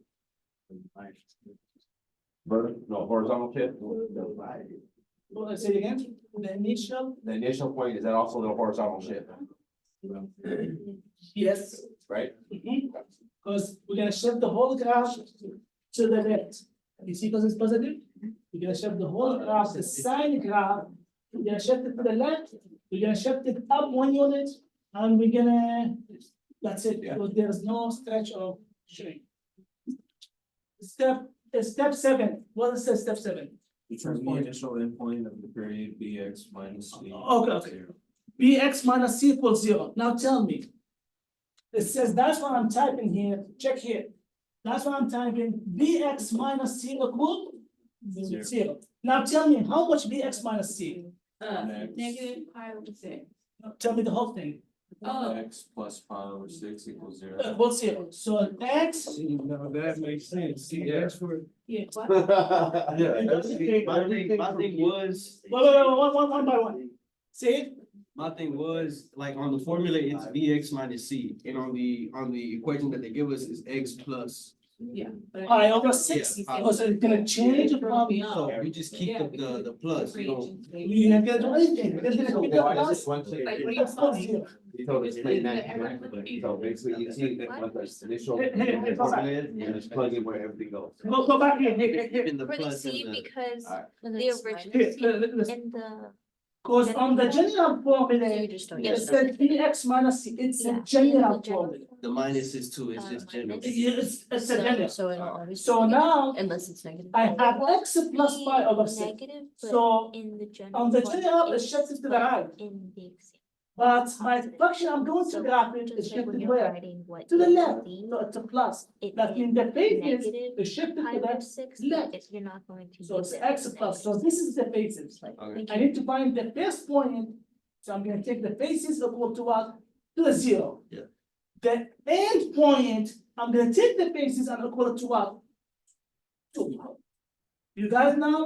Speaker 2: Horizontal shift?
Speaker 1: well, let's say it again, the initial,
Speaker 2: The initial point, is that also the horizontal shift,
Speaker 1: yes.
Speaker 2: right?
Speaker 1: Because we're gonna shift the whole graph to the left. You see, because it's positive, we're gonna shift the whole graph, the sine graph, we're gonna shift it to the left, we're gonna shift it up 1 unit, and we're gonna, that's it,
Speaker 2: Yeah.
Speaker 1: because there's no stretch of shrink. Step 7, what is step 7?
Speaker 6: Determine the initial endpoint of the period bx minus c.
Speaker 1: Okay. Bx minus c equals 0. Now tell me. It says that's what I'm typing here. Check here. That's what I'm typing. Bx minus c equal 0. Now tell me how much bx minus c?
Speaker 5: Negative pi over six.
Speaker 1: Now tell me the whole thing.
Speaker 6: X plus pi over 6 equals 0.
Speaker 1: What's 0? So x.
Speaker 4: No, that makes sense. See, that's for.
Speaker 5: Yeah, what?
Speaker 7: My thing was,
Speaker 1: One by one. Say it.
Speaker 8: My thing was, like, on the formula, it's Vx minus C, and on the equation that they give us is X plus.
Speaker 5: Yeah. but-
Speaker 1: Pi over 6.
Speaker 8: Yeah, pi.
Speaker 1: Because it's gonna change from.
Speaker 8: So we just keep the plus, you know.
Speaker 1: We're not gonna do anything. We're just gonna keep the
Speaker 2: Why is
Speaker 1: plus.
Speaker 2: this one thing?
Speaker 5: Like,
Speaker 1: It's not 0.
Speaker 2: So explain that. So basically, you see that what the initial formula is, you just plug in where everything goes.
Speaker 1: Go back here. Here.
Speaker 8: Keeping the
Speaker 9: For the
Speaker 8: plus
Speaker 9: C,
Speaker 8: and the.
Speaker 9: because
Speaker 2: Alright.
Speaker 9: the
Speaker 1: Here,
Speaker 9: original
Speaker 1: listen.
Speaker 9: in the,
Speaker 1: Cause on the general formula,
Speaker 9: you just don't
Speaker 1: it
Speaker 9: get
Speaker 1: says Bx minus C, it's
Speaker 9: Yeah,
Speaker 1: a
Speaker 9: in
Speaker 1: general
Speaker 9: the general
Speaker 1: formula.
Speaker 8: The minus is two, it's just general.
Speaker 1: It's a general.
Speaker 9: So it'll always.
Speaker 1: So now,
Speaker 9: Unless it's negative.
Speaker 1: I have x plus pi over 6.
Speaker 9: Negative, but
Speaker 1: So
Speaker 9: in the general.
Speaker 1: on the
Speaker 9: one,
Speaker 1: general, it's shifted to the right,
Speaker 9: In the example.
Speaker 1: but my function I'm going to
Speaker 9: So
Speaker 1: graph it is
Speaker 9: just like when
Speaker 1: shifted
Speaker 9: you're
Speaker 1: where?
Speaker 9: writing what
Speaker 1: To the
Speaker 9: is
Speaker 1: left,
Speaker 9: the,
Speaker 1: so it's a plus.
Speaker 9: it
Speaker 1: That
Speaker 9: is
Speaker 1: means the basis
Speaker 9: negative
Speaker 1: is shifted
Speaker 9: pi
Speaker 1: to
Speaker 9: over
Speaker 1: the
Speaker 9: six,
Speaker 1: left.
Speaker 9: if you're not going to.
Speaker 1: So it's
Speaker 9: use it
Speaker 1: x
Speaker 9: as
Speaker 1: plus, so
Speaker 9: negative.
Speaker 1: this is the basis.
Speaker 9: Like,
Speaker 8: Okay.
Speaker 9: thank
Speaker 1: I
Speaker 9: you.
Speaker 1: need to find the first point, so I'm gonna take the basis equal to what? To the 0.
Speaker 8: Yeah.
Speaker 1: The end point, I'm gonna take the basis and equal it to what? 2. You guys know?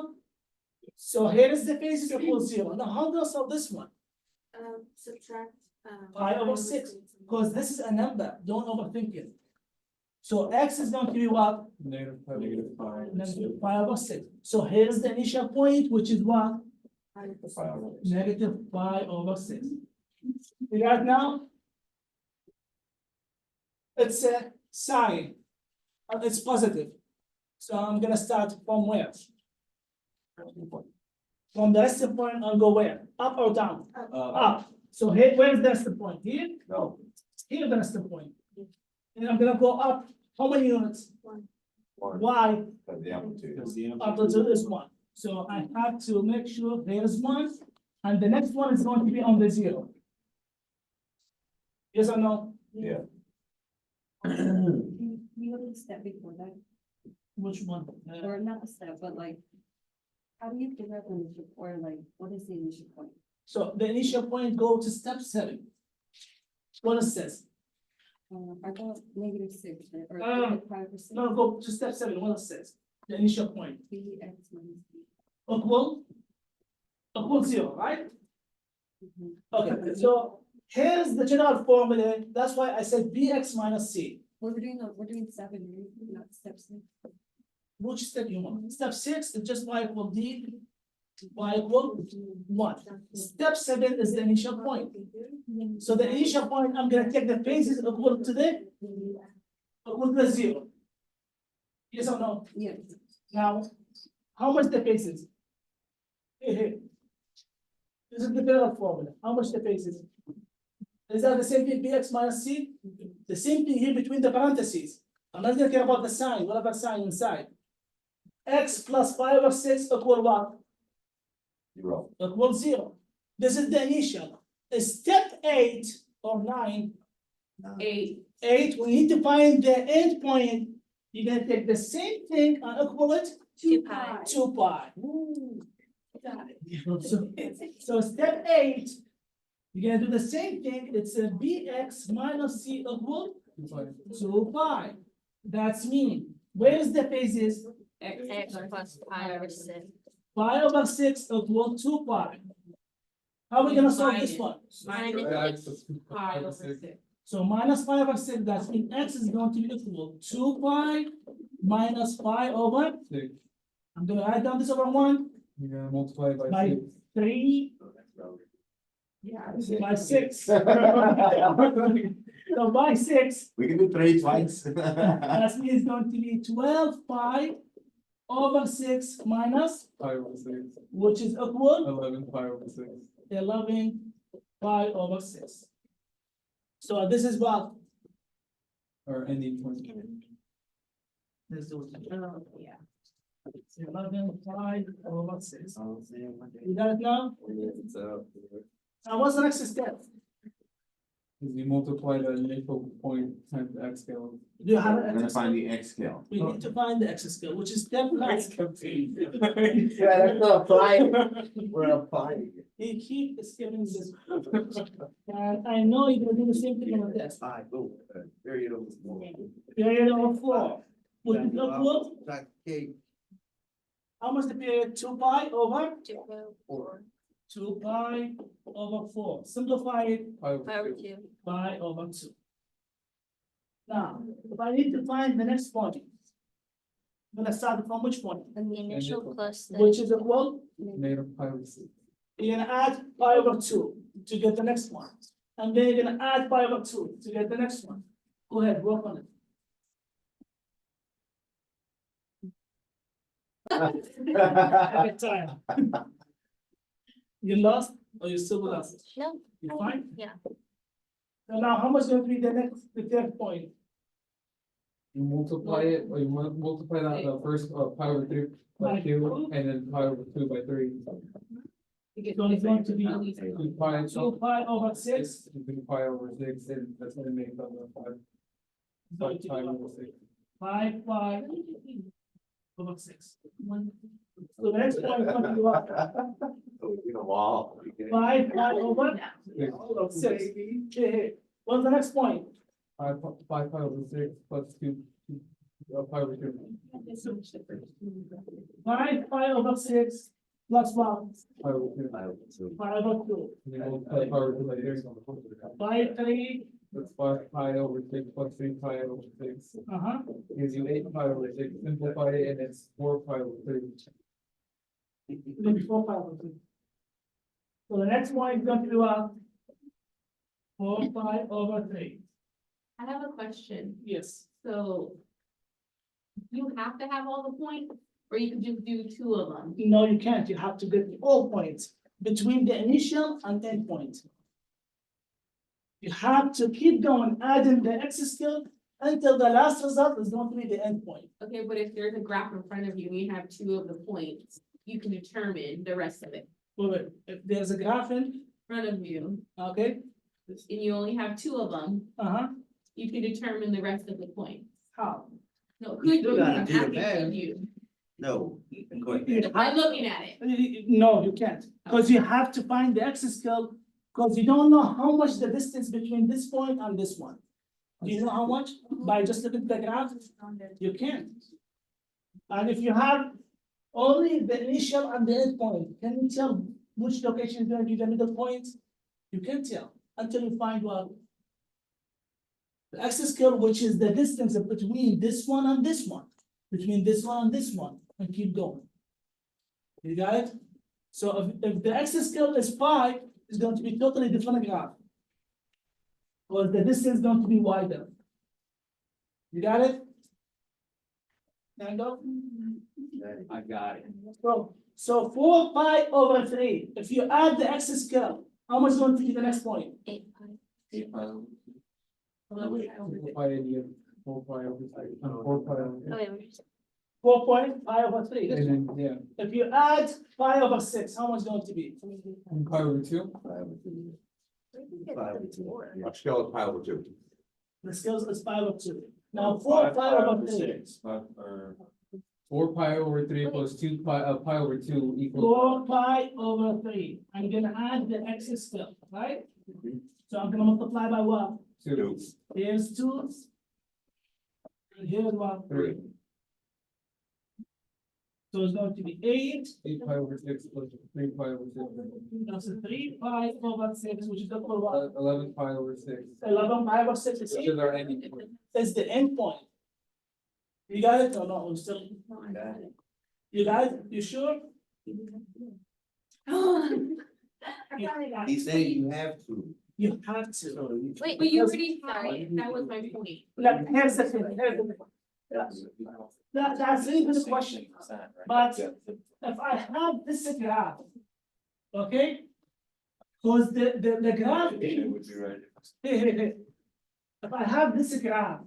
Speaker 1: So here is the basis equals 0. Now how do I solve this one?
Speaker 3: Subtract.
Speaker 1: Pi over 6, because this is a number, don't overthink it. So x is going to be what?
Speaker 4: Negative pi.
Speaker 6: Negative pi over 6.
Speaker 1: Negative pi over 6. So here is the initial point, which is what? Negative pi over 6. You got now? It's a sine. It's positive. So I'm gonna start from where? From the resting point, I'll go where? Up or down? Up. So here, where's the resting point? Here?
Speaker 2: No.
Speaker 1: Here the resting point. And I'm gonna go up. How many units?
Speaker 2: One,
Speaker 1: Why?
Speaker 2: of the amplitude.
Speaker 6: Because the
Speaker 1: Amplitude is 1. So I have to make sure there is 1, and the next one is going to be on the 0. Yes or no?
Speaker 2: Yeah.
Speaker 5: You go to the step before that,
Speaker 1: Which one?
Speaker 5: or not the step, but like, how do you figure out the initial, or like, what is the initial point?
Speaker 1: So the initial point go to step 7. What it says?
Speaker 5: I got negative 6, right? Or
Speaker 1: Um,
Speaker 5: negative 5 or 6.
Speaker 1: No, go to step 7. What it says? The initial point.
Speaker 5: Bx minus b.
Speaker 1: Equal 0, right?
Speaker 5: Mhm.
Speaker 1: Okay, so here's the general formula. That's why I said Bx minus C.
Speaker 5: We're doing 7, right? Not step 6.
Speaker 1: Which step you want? Step 6 is just y equal d, y equal 1. Step 7 is the initial point. So the initial point, I'm gonna take the basis equal to the 0. Yes or no?
Speaker 5: Yeah.
Speaker 1: Now, how much the basis? Here. This is the general formula. How much the basis? Is that the same thing, Bx minus C? The same thing here between the parentheses. I'm not gonna care about the sign, whatever sign inside. X plus 5 over 6 equal what?
Speaker 2: 0.
Speaker 1: Equal 0. This is the initial. Step 8 or 9. 8, we need to find the end point. You're gonna take the same thing and equal it
Speaker 9: 2 pi.
Speaker 1: 2 pi.
Speaker 5: Got it.
Speaker 1: So step 8, you're gonna do the same thing. It's a Bx minus C equal 2 pi. That's mean, where's the phases?
Speaker 9: X plus pi over six.
Speaker 1: Pi over 6 equal 2 pi. How are we gonna solve this one?
Speaker 4: Pi over six.
Speaker 1: So minus pi over 6, that's mean x is going to be equal 2 pi minus pi over,
Speaker 4: Six.
Speaker 1: I'm gonna write down this over 1
Speaker 4: You're gonna multiply it by
Speaker 1: by
Speaker 4: six.
Speaker 1: 3 by 6. So by 6,
Speaker 2: We can do 3 twice.
Speaker 1: that means going to be 12 pi over 6 minus,
Speaker 4: Pi over six.
Speaker 1: which is equal
Speaker 4: 11 pi over six.
Speaker 1: 11 pi over 6. So this is what?
Speaker 4: Or ending point.
Speaker 1: Let's do it.
Speaker 5: Yeah.
Speaker 1: 11 pi over 6.
Speaker 7: I'm saying, what
Speaker 1: You got it now? Now what's the next step?
Speaker 4: Because you multiply the initial point times the x scale.
Speaker 1: Do you have
Speaker 2: I'm
Speaker 1: an
Speaker 2: gonna
Speaker 1: x
Speaker 2: find
Speaker 1: scale?
Speaker 2: the X scale.
Speaker 1: We need to find the x scale, which is step 9.
Speaker 2: Yeah, that's not applying. We're applying.
Speaker 1: He keep skipping this. And I know you're gonna do the same thing on the test.
Speaker 7: Five, go, period over four.
Speaker 1: Period of 4. Which is equal,
Speaker 7: Like, okay,
Speaker 1: how much the period? 2 pi over? 2
Speaker 9: 2
Speaker 1: pi over 4. Simplify it,
Speaker 4: Pi over
Speaker 9: pi over
Speaker 4: two.
Speaker 9: 2.
Speaker 1: pi over 2. Now, if I need to find the next point, I'm gonna start from which point?
Speaker 9: And the initial plus the.
Speaker 1: Which is equal,
Speaker 4: Negative pi over six.
Speaker 1: you're gonna add pi over 2 to get the next one. And then you're gonna add pi over 2 to get the next one. Go ahead, work on it. Every time. You lost or you still with us?
Speaker 9: No.
Speaker 1: You fine?
Speaker 9: Yeah.
Speaker 1: So now how much going to be the third point?
Speaker 4: You multiply it, or you multiply that, the first, pi over three by two, and then pi over two by three.
Speaker 1: So it's going to be
Speaker 4: 2 pi,
Speaker 1: 2 pi over 6.
Speaker 4: 2 pi over six, and that's gonna make up the five.
Speaker 1: Going to
Speaker 4: Pi
Speaker 1: be
Speaker 4: over six.
Speaker 1: 5 pi over 6. So the next point is going to be what?
Speaker 2: In a wall.
Speaker 1: 5 pi over
Speaker 4: Six.
Speaker 1: 6. Okay, what's the next point?
Speaker 4: 5 pi over six plus two, pi over two.
Speaker 1: 5 pi over 6 plus 1,
Speaker 4: Pi over two.
Speaker 1: pi over 2.
Speaker 4: And then multiply pi over two by three.
Speaker 1: By 3,
Speaker 4: That's 5 pi over six plus 3 pi over six. Gives you 8 pi over six, simplify it, and it's 4 pi over three.
Speaker 1: 4 pi over 3. So the next one is going to be what? 4 pi over 3.
Speaker 10: I have a question.
Speaker 1: Yes.
Speaker 10: So you have to have all the points, or you can just do 2 of them?
Speaker 1: No, you can't. You have to get all points between the initial and end point. You have to keep going, adding the x scale until the last result is going to be the end point.
Speaker 10: Okay, but if there's a graph in front of you and you have 2 of the points, you can determine the rest of it
Speaker 1: But if there's a graph in,
Speaker 10: in front of you,
Speaker 1: okay,
Speaker 10: and you only have 2 of them, you can determine the rest of the points.
Speaker 1: how?
Speaker 10: No,
Speaker 7: You
Speaker 10: could
Speaker 7: still
Speaker 10: you,
Speaker 7: gotta
Speaker 10: I'm
Speaker 7: do the
Speaker 10: asking
Speaker 7: math.
Speaker 10: could you,
Speaker 7: no, go ahead.
Speaker 10: by looking at it.
Speaker 1: No, you can't, because you have to find the x scale, because you don't know how much the distance between this point and this one. Do you know how much? By just looking at the graph, you can't. And if you have only the initial and the end point, can you tell which location is going to be the middle point? You can't tell until you find what? The x scale, which is the distance between this one and this one, between this one and this one, and keep going. You got it? So if the x scale is pi, it's going to be totally different graph. Because the distance is going to be wider. You got it? Tango?
Speaker 6: I got it.
Speaker 1: So 4 pi over 3, if you add the x scale, how much is going to be the next point?
Speaker 9: 8 pi.
Speaker 6: 8 pi over
Speaker 4: Simplify it, you get 4 pi over six, 4 pi over
Speaker 9: Oh, wait, we're just.
Speaker 1: 4 point pi over 3.
Speaker 4: and then, yeah,
Speaker 1: If you add pi over 6, how much is going to be?
Speaker 4: and pi over two.
Speaker 2: Our scale is pi over 2.
Speaker 1: The scale is pi over 2. Now 4 pi over 3.
Speaker 6: 6, or
Speaker 4: 4 pi over three plus 2 pi, pi over two equals.
Speaker 1: 4 pi over 3. I'm gonna add the x scale, right? So I'm gonna multiply by what?
Speaker 4: Two.
Speaker 1: Here's two. And here's one.
Speaker 4: Three.
Speaker 1: So it's going to be 8,
Speaker 4: 8 pi over 6 plus 3 pi over 6.
Speaker 1: that's a 3 pi over 6, which is equal to what?
Speaker 4: 11 pi over 6.
Speaker 1: 11 pi over 6 is
Speaker 4: Which is our ending point.
Speaker 1: is the end point. You got it or not? We're still, you got it? You sure?
Speaker 7: He said you have to.
Speaker 1: You have to.
Speaker 9: Wait,
Speaker 10: But you already, sorry, that was my point.
Speaker 1: Like, here's the thing, here's the thing. That's even the question. But if I have this graph, okay? Because the graph.
Speaker 6: Would be right.
Speaker 1: If I have this graph,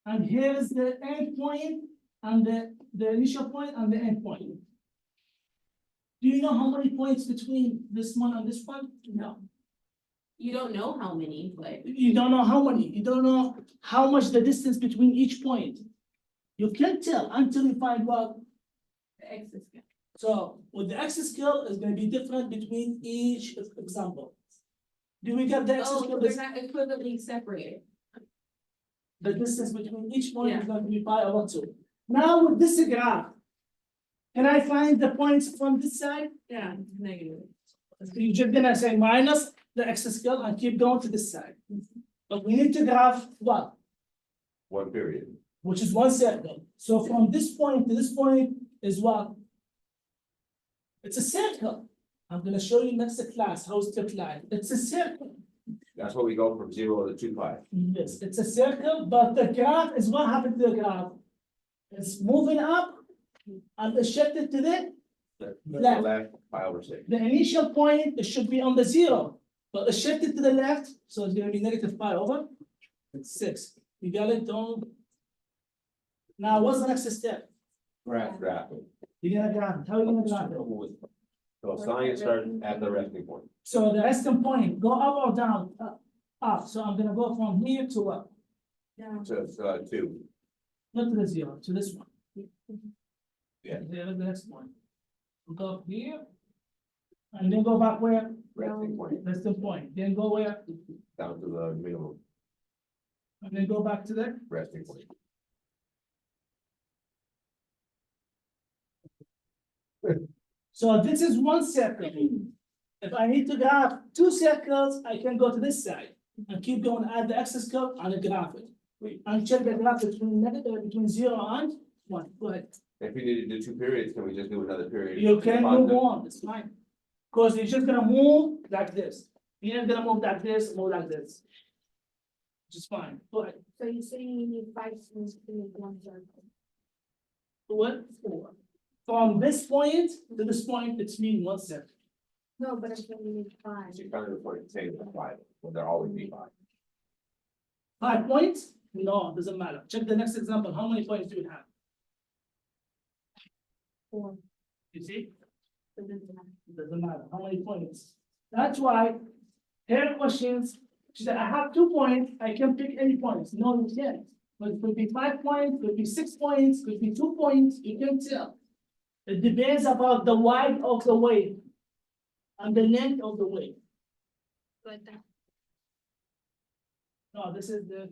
Speaker 1: and here's the end point, and the initial point and the end point. Do you know how many points between this one and this one? No.
Speaker 10: You don't know how many, but
Speaker 1: You don't know how many, you don't know how much the distance between each point. You can't tell until you find what.
Speaker 10: the X is good.
Speaker 1: So with the x scale is gonna be different between each example. Do we get the x
Speaker 10: Oh,
Speaker 1: scale?
Speaker 10: so they're not equivalently separated.
Speaker 1: The distance between each point is
Speaker 10: Yeah.
Speaker 1: going to be pi over 2. Now with this graph, can I find the points from this side?
Speaker 10: Yeah, negative.
Speaker 1: You're just gonna say minus the x scale and keep going to this side. But we need to graph what?
Speaker 2: One period.
Speaker 1: Which is one circle. So from this point to this point is what? It's a circle. I'm gonna show you next class how it's look like. It's a circle.
Speaker 2: That's what we go from 0 to 2 pi.
Speaker 1: Yes, it's a circle, but the graph is what happened to the graph? It's moving up and it's shifted to the Left.
Speaker 2: Left, pi over 6.
Speaker 1: The initial point, it should be on the 0, but it's shifted to the left, so it's gonna be negative pi over 6. You got it, don't. Now, what's the next step?
Speaker 2: Graph.
Speaker 1: You're gonna graph it. How are you gonna graph it?
Speaker 2: So sine starts at the resting point.
Speaker 1: So the resting point, go up or down? Up, so I'm gonna go from here to what?
Speaker 2: So it's 2.
Speaker 1: Not to the 0, to this one.
Speaker 2: Yeah.
Speaker 1: Here is the next one. Go up here. And then go back where?
Speaker 2: Resting point,
Speaker 1: Resting point, then go where?
Speaker 2: down to the minimum
Speaker 1: And then go back to there.
Speaker 2: resting point.
Speaker 1: So this is one circle. If I need to graph 2 circles, I can go to this side and keep going at the axis curve and graph it. And check the graph between between 0 and 1. Go ahead.
Speaker 2: If we need to do 2 periods, can we just do another period?
Speaker 1: You can move
Speaker 2: Positive?
Speaker 1: on, it's fine. Because you're just gonna move like this. You're not gonna move like this, move like this. Which is fine. Go ahead.
Speaker 3: So you're saying you need 5 points to make one circle?
Speaker 1: What? 4. From this point to this point, it's mean 1 circle.
Speaker 3: No, but I'm saying you need 5.
Speaker 2: So you're kind of the point saying it's 5, will there always be 5?
Speaker 1: 5 points? No, doesn't matter. Check the next example. How many points do we have?
Speaker 3: 4.
Speaker 1: You see?
Speaker 3: So it doesn't matter.
Speaker 1: It doesn't matter how many points. That's why here questions, she said, I have 2 points, I can pick any points. No, you can't. But it could be 5 points, could be 6 points, could be 2 points, you can tell. It depends about the width of the wave and the length of the wave.
Speaker 9: like that.
Speaker 1: No, this is the